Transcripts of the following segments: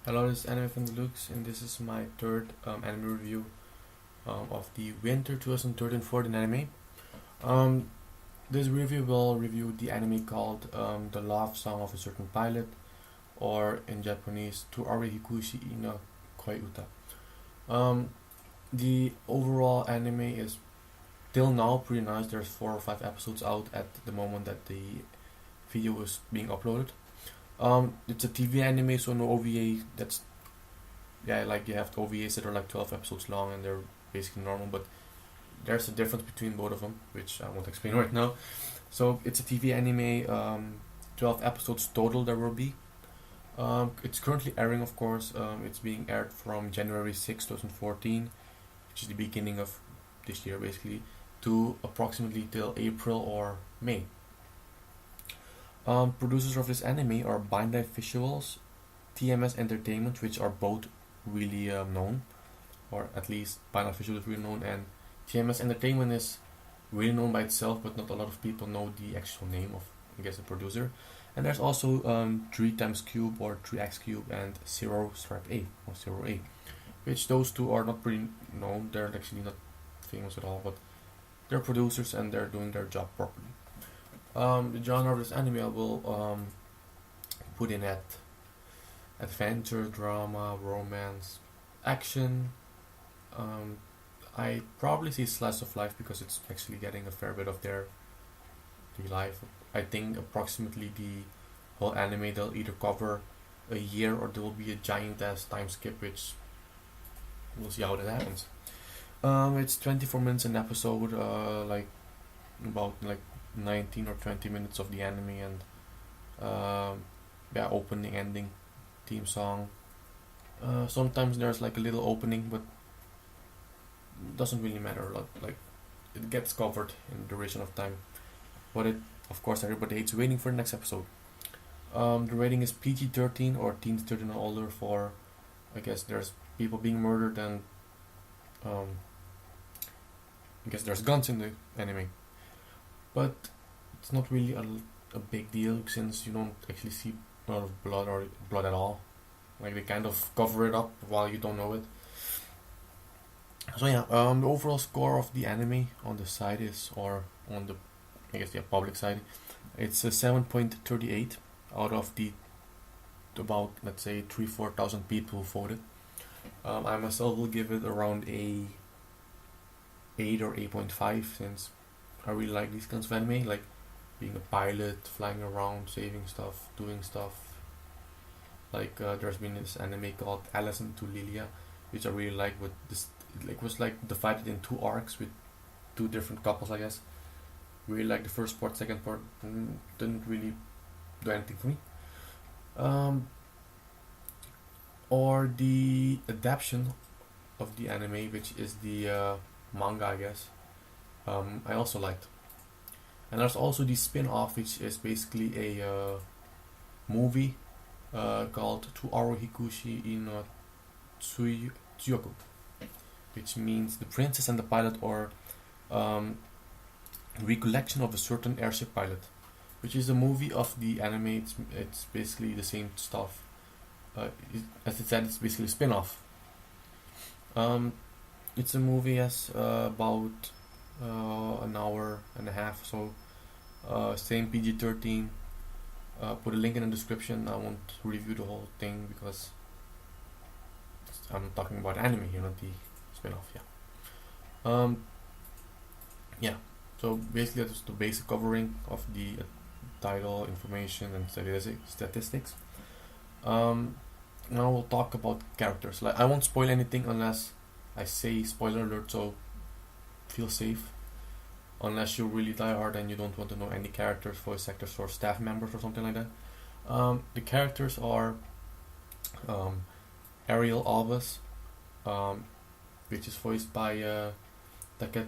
Hello, this is Anime from Deluxe, and this is my third anime review of the Winter 2013-14 anime. Um, this review will review the anime called The Love Song of a Certain Pilot, or in Japanese, Toaru Hikuushi no Koiuta. Um, the overall anime is till now pretty nice. There's 4 or 5 episodes out at the moment that the video is being uploaded. It's a TV anime, so no OVA. That's like you have the OVAs that are like 12 episodes long and they're basically normal, but there's a difference between both of them, which I won't explain right now. So it's a TV anime, 12 episodes total there will be. It's currently airing, of course. It's being aired from January 6, 2014, which is the beginning of this year basically, to approximately till April or May. Producers of this anime are Bandai Visuals, TMS Entertainment, which are both really known, or at least Bandai Visuals is really known, and TMS Entertainment is really known by itself, but not a lot of people know the actual name of, I guess, the producer. And there's also 3 times Cube or 3x Cube and Zero Stripe A or Zero A, which those two are not pretty known. They're actually not famous at all, but they're producers and they're doing their job properly. The genre of this anime I will put in at adventure, drama, romance, action. I probably say slice of life because it's actually getting a fair bit of their life. I think approximately the whole anime they'll either cover a year or there will be a giant ass time skip, which we'll see how that happens. It's 24 minutes an episode, like about like 19 or 20 minutes of the anime, and opening, ending, theme song. Sometimes there's like a little opening, but doesn't really matter a lot. Like it gets covered in duration of time. But it, of course, everybody hates waiting for the next episode. The rating is PG-13 or teens 13 or older. For, I guess there's people being murdered and I guess there's guns in the anime. But it's not really a big deal since you don't actually see a lot of blood or blood at all. Like they kind of cover it up while you don't know it. So yeah, the overall score of the anime on the site is, or on the, I guess the public side, it's a 7.38 out of the about, let's say, 3,000-4,000 people who voted. I myself will give it around a 8 or 8.5 since I really like these kinds of anime, like being a pilot, flying around, saving stuff, doing stuff. Like there's been this anime called Allison to Lilia, which I really like. With this, it was like divided in 2 arcs with 2 different couples, I guess. Really like the first part. Second part didn't really do anything for me. Or the adaptation of the anime, which is the manga, I guess. I also liked. And there's also the spin-off, which is basically a movie called Toaru Hikuushi no Tsuyoku, which means the princess and the pilot, or recollection of a certain airship pilot, which is a movie of the anime. It's basically the same stuff. As I said, it's basically a spin-off. It's a movie as about an hour and a half, so same PG-13. Put a link in the description. I won't review the whole thing because I'm talking about anime here, not the spin-off. Yeah. So basically that's the basic covering of the title, information, and statistics. Now we'll talk about characters. Like I won't spoil anything unless I say spoiler alert, so feel safe. Unless you're really diehard and you don't want to know any characters, voice actors, or staff members or something like that. The characters are Ariel Albus, which is voiced by Taketatsu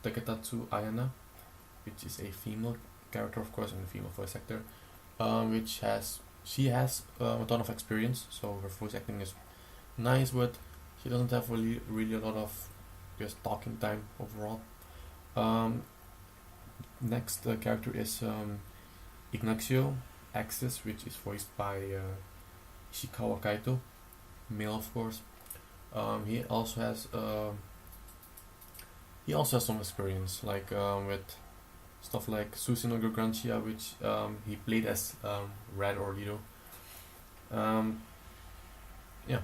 Ayana, which is a female character, of course, and a female voice actor. She has a ton of experience, so her voice acting is nice, but she doesn't have really a lot of just talking time overall. Next character is Ignacio Axis, which is voiced by Ishikawa Kaito, male of course. He also has some experience like with stuff like Susino Granchia, which he played as Red or Lido. Um, yeah,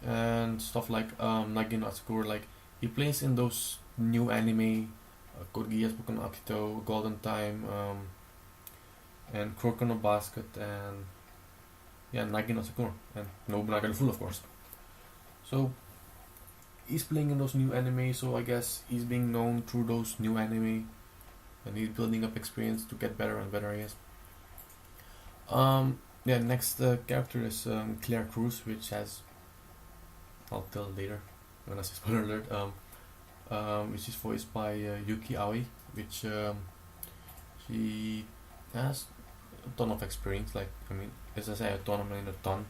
and stuff like Nagi no Asakura, like he plays in those new anime, Code Geass, Boku no Akito, Golden Time, and Kuroko no Basket, and yeah, Nagi no Asakura, and Nobunaga the Fool, of course. So he's playing in those new anime, so I guess he's being known through those new anime, and he's building up experience to get better and better, I guess. Yeah, next character is Claire Cruz, which has, I'll tell later when I say spoiler alert. Which is voiced by Yuki Aoi, which she has a ton of experience. Like, I mean, as I say, a ton, I mean a ton.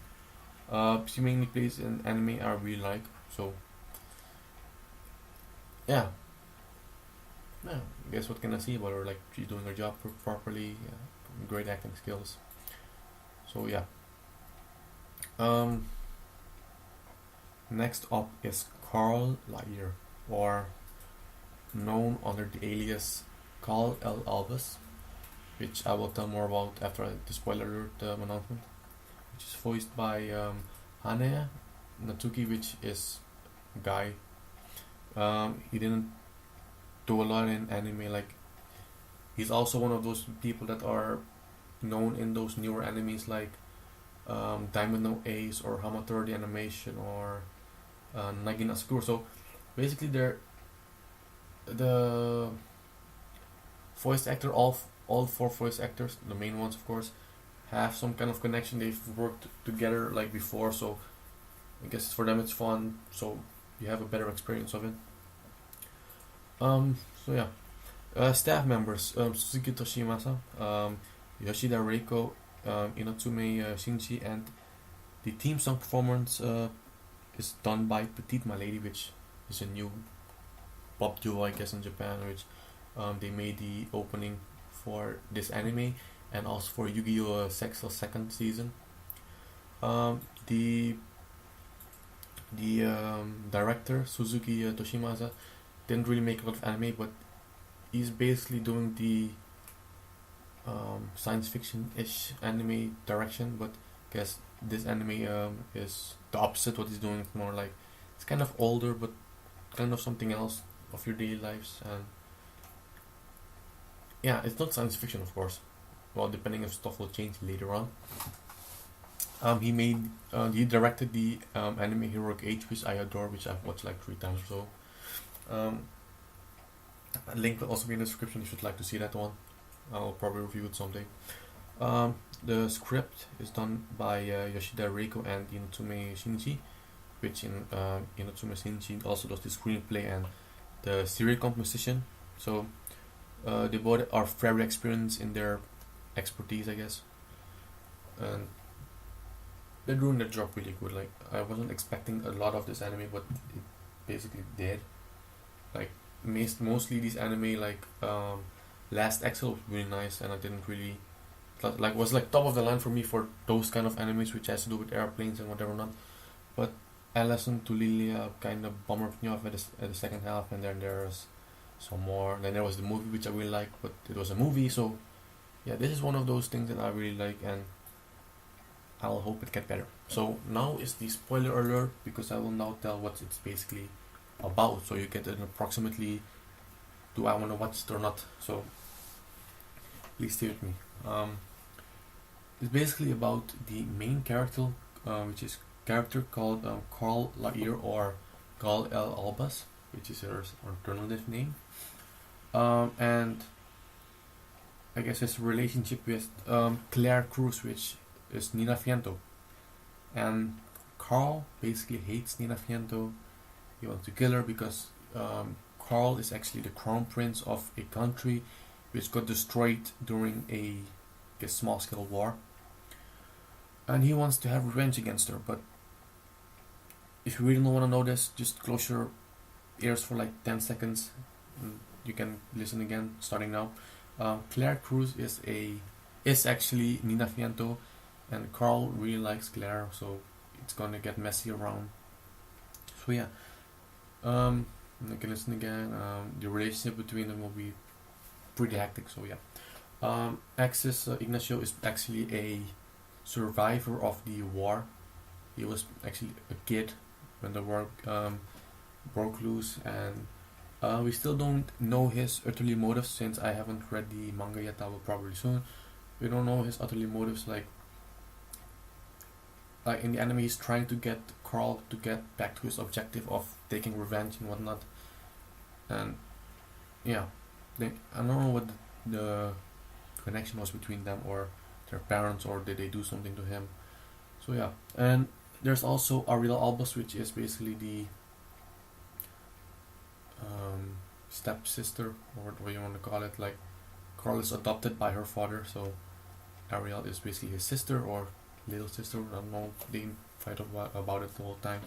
She mainly plays in anime I really like, so yeah. Yeah, I guess what can I say about her? Like, she's doing her job properly, great acting skills. So yeah. Next up is Carl Lair, or known under the alias Kal-el Albus, which I will tell more about after the spoiler alert announcement, which is voiced by Hanaya Natsuki, which is a guy. He didn't do a lot in anime, like he's also one of those people that are known in those newer animes like Diamond No Ace or Hamatori the Animation or Nagi no Asakura. So basically they're the voice actor, all four voice actors, the main ones of course, have some kind of connection. They've worked together like before, so I guess for them it's fun, so you have a better experience of it. So yeah. Staff members, Suzuki Toshimasa, Yoshida Reiko, Inotsume Shinji, and the theme song performance is done by Petite Malady, which is a new pop duo, I guess, in Japan, which they made the opening for this anime and also for Yu-Gi-Oh! Sexel second season. The director Suzuki Toshimasa didn't really make a lot of anime, but he's basically doing the science fiction-ish anime direction. But I guess this anime is the opposite. What he's doing is more like it's kind of older, but kind of something else of your daily lives. And yeah, it's not science fiction, of course. Well, depending if stuff will change later on. He directed the anime Heroic Age, which I adore, which I've watched like 3 times or so. A link will also be in the description if you'd like to see that one. I'll probably review it someday. The script is done by Yoshida Reiko and Inotsume Shinji, which Inotsume Shinji also does the screenplay and the serial composition. So they both are very experienced in their expertise, I guess, and they're doing their job really good. Like, I wasn't expecting a lot of this anime, but it basically did. Like, mostly these anime, like Last Exile was really nice, and I didn't really like was like top of the line for me for those kind of animes which has to do with airplanes and whatever not. But Lesson to Lilia kind of bummered me off at the second half, and then there's some more. Then there was the movie which I really liked, but it was a movie, so yeah, this is one of those things that I really like, and I'll hope it get better. So now is the spoiler alert, because I will now tell what it's basically about, so you get an approximately, do I want to watch it or not. So please stay with me. It's basically about the main character, which is character called Carl Lair, or Kal-el Albus, which is her alternative name, and I guess his relationship with Claire Cruz, which is Nina Fiento. And Carl basically hates Nina Fiento. He wants to kill her because Carl is actually the crown prince of a country which got destroyed during a small scale war, and he wants to have revenge against her. But if you really don't want to know this, just close your ears for like 10 seconds and you can listen again starting now. Claire Cruz is actually Nina Fiento, and Carl really likes Claire, so it's gonna get messy around. So yeah, okay, listen again. The relationship between them will be pretty hectic. So yeah, Axis Ignacio is actually a survivor of the war. He was actually a kid when the war broke loose, and we still don't know his utterly motives since I haven't read the manga yet. I will probably soon. We don't know his utterly motives. Like in the anime, he's trying to get Carl to get back to his objective of taking revenge and whatnot. And yeah, I don't know what the connection was between them or their parents, or did they do something to him. So yeah, and there's also Ariel Albus, which is basically the stepsister, or what you want to call it. Like Carl is adopted by her father, so Ariel is basically his sister or little sister. I don't know. They fight about it the whole time.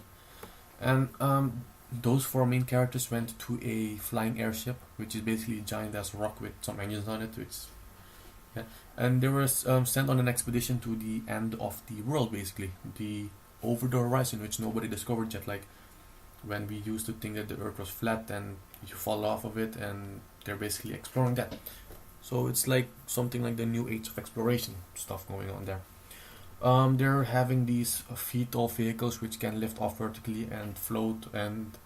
And those four main characters went to a flying airship, which is basically a giant ass rock with some engines on it. Which, yeah, and they were sent on an expedition to the end of the world, basically the over the horizon, which nobody discovered yet. Like when we used to think that the Earth was flat and you fall off of it, and they're basically exploring that. So it's like something like the new age of exploration stuff going on there. They're having these feet-all vehicles which can lift off vertically and float, and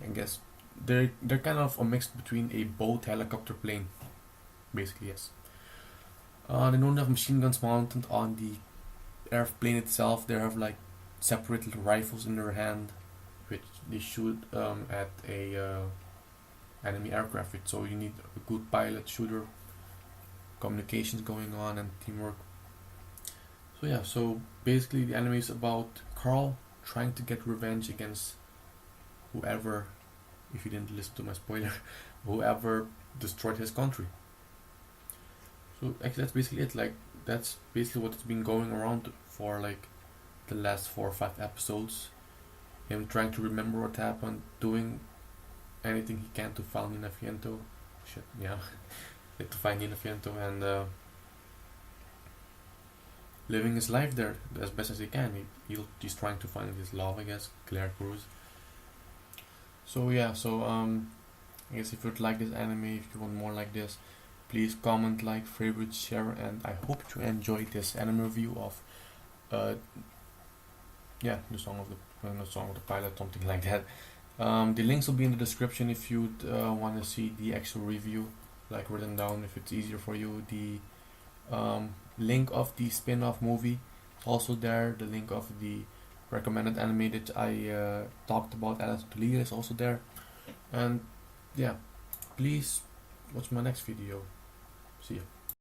I guess they're kind of a mix between a boat, helicopter, plane, basically. Yes. They don't have machine guns mounted on the airplane itself. They have like separate little rifles in their hand, which they shoot at a enemy aircraft with. So you need a good pilot, shooter, communications going on, and teamwork. So yeah, so basically the anime is about Carl trying to get revenge against whoever, if you didn't listen to my spoiler, whoever destroyed his country. So actually that's basically it. Like that's basically what's been going around for like the last 4 or 5 episodes. Him trying to remember what happened, doing anything he can to find Nina Fiento. Shit, yeah. To find Nina Fiento, and living his life there as best as he can. He's trying to find his love, I guess, Claire Cruz. So yeah, so I guess if you'd like this anime, if you want more like this, please comment, like, favorite, share, and I hope you enjoy this anime review of the song of the pilot, something like that. The links will be in the description if you'd want to see the actual review, like written down, if it's easier for you. The link of the spin-off movie also there. The link of the recommended anime that I talked about, Alice Toledo, is also there. And yeah, please watch my next video. See ya.